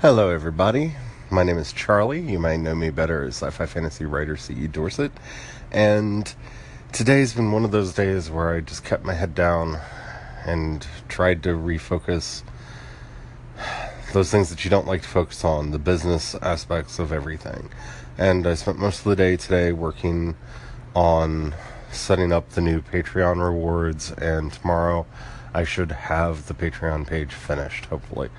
Hello, everybody. My name is Charlie. You might know me better as sci-fi fantasy writer C.E. Dorset. And today's been one of those days where I just kept my head down and tried to refocus those things that you don't like to focus on, the business aspects of everything. And I spent most of the day today working on setting up the new Patreon rewards, and tomorrow I should have the Patreon page finished, hopefully.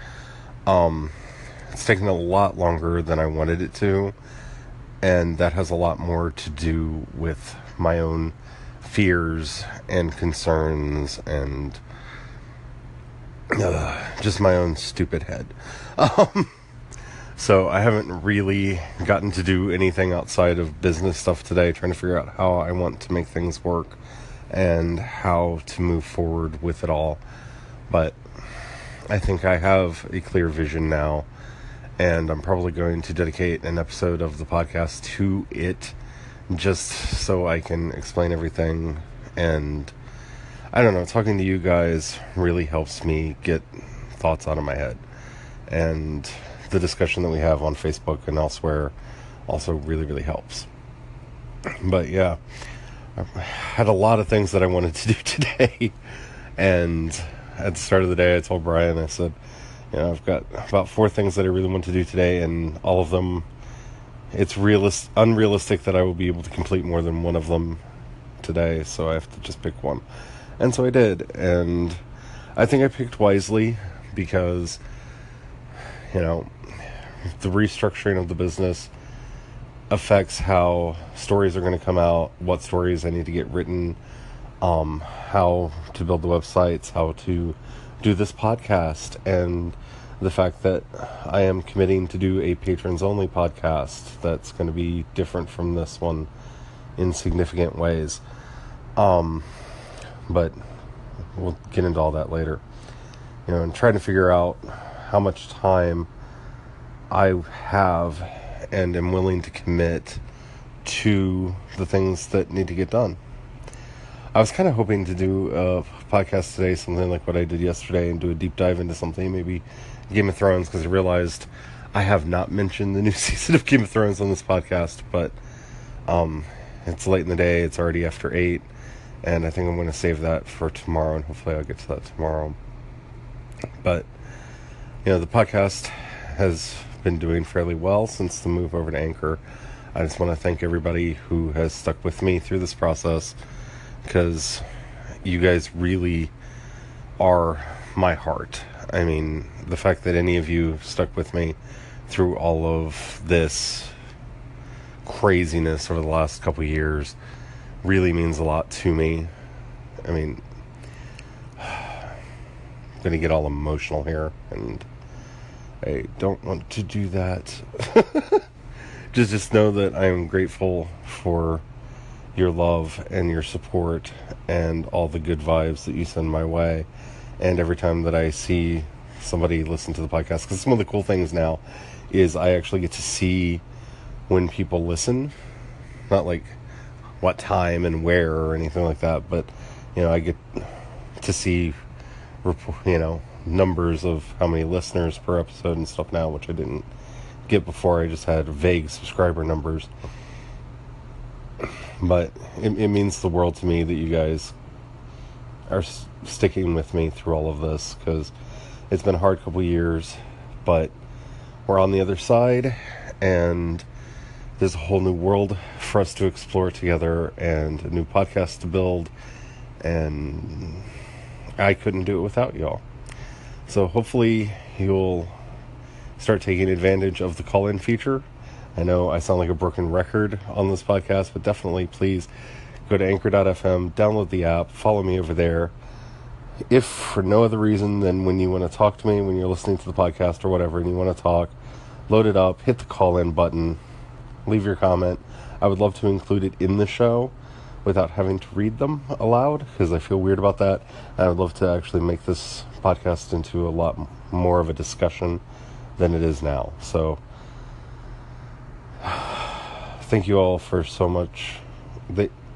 It's taken a lot longer than I wanted it to, and that has a lot more to do with my own fears and concerns and just my own stupid head. So I haven't really gotten to do anything outside of business stuff today, trying to figure out how I want to make things work and how to move forward with it all. But I think I have a clear vision now, and I'm probably going to dedicate an episode of the podcast to it, just so I can explain everything. And I don't know, talking to you guys really helps me get thoughts out of my head, and the discussion that we have on Facebook and elsewhere also really helps. But yeah, I had a lot of things that I wanted to do today, and at the start of the day I told Brian, I said, I've got about 4 things that I really want to do today, and all of them, it's unrealistic that I will be able to complete more than one of them today, so I have to just pick one. And so I did, and I think I picked wisely, because, the restructuring of the business affects how stories are going to come out, what stories I need to get written, how to build the websites, how to do this podcast, and the fact that I am committing to do a patrons only podcast that's going to be different from this one in significant ways. But we'll get into all that later. And trying to figure out how much time I have and am willing to commit to the things that need to get done. I was kind of hoping to do a podcast today, something like what I did yesterday, and do a deep dive into something, maybe Game of Thrones, because I realized I have not mentioned the new season of Game of Thrones on this podcast, but it's late in the day, it's already after 8, and I think I'm going to save that for tomorrow, and hopefully I'll get to that tomorrow. But, the podcast has been doing fairly well since the move over to Anchor. I just want to thank everybody who has stuck with me through this process, because you guys really are my heart. I mean, the fact that any of you stuck with me through all of this craziness over the last couple of years really means a lot to me. I mean, I'm going to get all emotional here, and I don't want to do that. Just know that I am grateful for your love and your support and all the good vibes that you send my way. And every time that I see somebody listen to the podcast, because some of the cool things now is I actually get to see when people listen, not like what time and where or anything like that, but I get to see numbers of how many listeners per episode and stuff now, which I didn't get before. I just had vague subscriber numbers. But it means the world to me that you guys are sticking with me through all of this, because it's been a hard couple years, but we're on the other side, and there's a whole new world for us to explore together, and a new podcast to build, and I couldn't do it without y'all. So hopefully you'll start taking advantage of the call-in feature. I know I sound like a broken record on this podcast, but definitely please go to anchor.fm, download the app, follow me over there. If for no other reason than when you want to talk to me, when you're listening to the podcast or whatever, and you want to talk, load it up, hit the call-in button, leave your comment. I would love to include it in the show without having to read them aloud, because I feel weird about that. I would love to actually make this podcast into a lot more of a discussion than it is now. So thank you all for so much,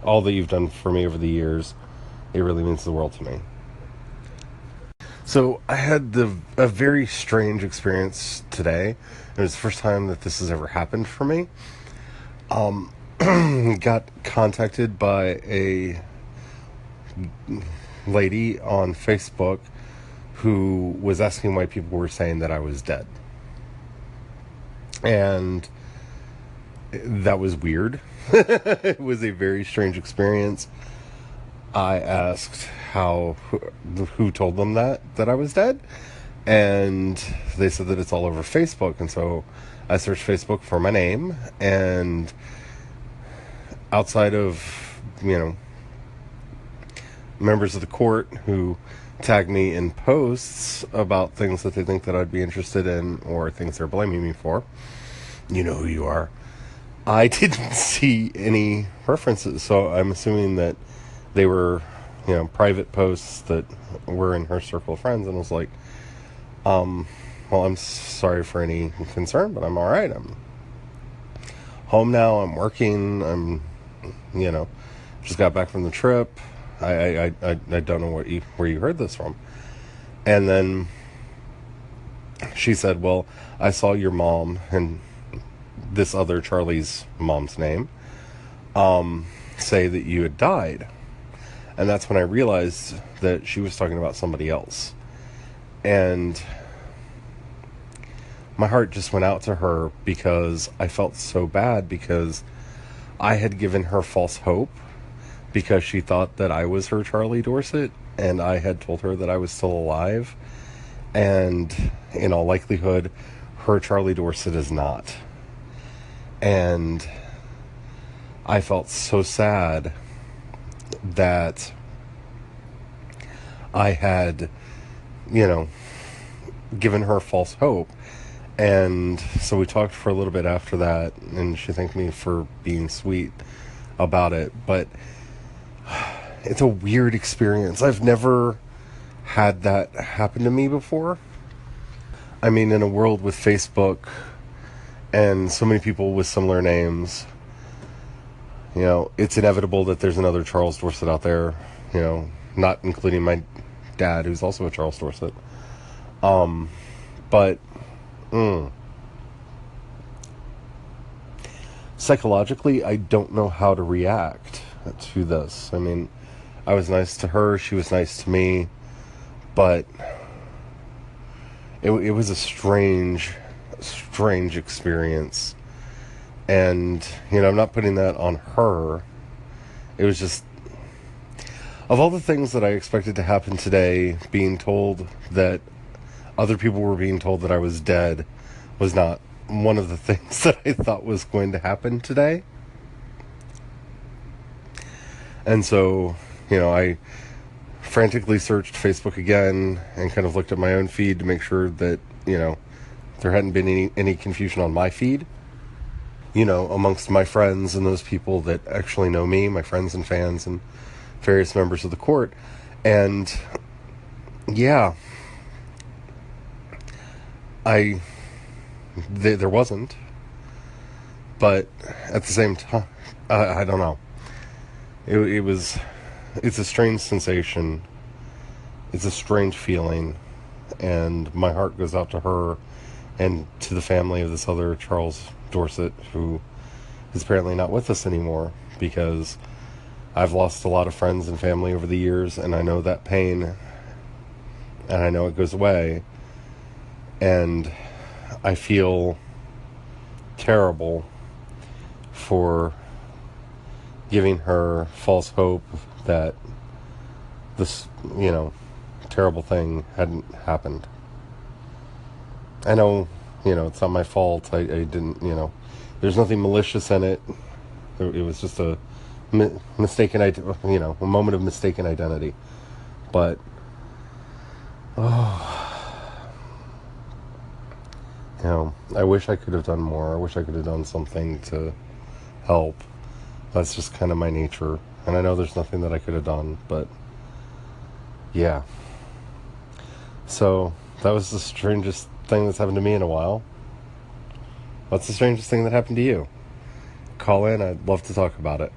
all that you've done for me over the years. It really means the world to me. So I had a very strange experience today. It was the first time that this has ever happened for me. Got contacted by a lady on Facebook who was asking why people were saying that I was dead. And that was weird. It was a very strange experience. I asked who told them that I was dead, and they said that it's all over Facebook. And so I searched Facebook for my name, and outside of, members of the court who tag me in posts about things that they think that I'd be interested in or things they're blaming me for, you know who you are, I didn't see any references. So I'm assuming that they were, private posts that were in her circle of friends. And I was like, well, I'm sorry for any concern, but I'm all right. I'm home now. I'm working. I'm, just got back from the trip. I don't know where you heard this from. And then she said, well, I saw your mom and this other Charlie's mom's name say that you had died. And that's when I realized that she was talking about somebody else. And my heart just went out to her because I felt so bad, because I had given her false hope because she thought that I was her Charlie Dorset, and I had told her that I was still alive. And in all likelihood, her Charlie Dorset is not. And I felt so sad that I had, given her false hope. And so we talked for a little bit after that, and she thanked me for being sweet about it. But it's a weird experience. I've never had that happen to me before. I mean, in a world with Facebook and so many people with similar names, it's inevitable that there's another Charles Dorset out there, not including my dad, who's also a Charles Dorset. But psychologically, I don't know how to react to this. I mean, I was nice to her, she was nice to me, but it was a strange experience. And, I'm not putting that on her. It was just, of all the things that I expected to happen today, being told that other people were being told that I was dead was not one of the things that I thought was going to happen today. And so, I frantically searched Facebook again and kind of looked at my own feed to make sure that, there hadn't been any confusion on my feed, amongst my friends and those people that actually know me, my friends and fans and various members of the court. And yeah, there wasn't, but at the same time, I don't know. It's a strange sensation. It's a strange feeling, and my heart goes out to her and to the family of this other Charles Dorset, who is apparently not with us anymore, because I've lost a lot of friends and family over the years, and I know that pain, and I know it goes away, and I feel terrible for giving her false hope that this, terrible thing hadn't happened. I know, it's not my fault. I didn't, there's nothing malicious in it. It was just a mistaken, a moment of mistaken identity. But, I wish I could have done more. I wish I could have done something to help. That's just kind of my nature. And I know there's nothing that I could have done, but yeah. So that was the strangest thing that's happened to me in a while. What's the strangest thing that happened to you? Call in. I'd love to talk about it.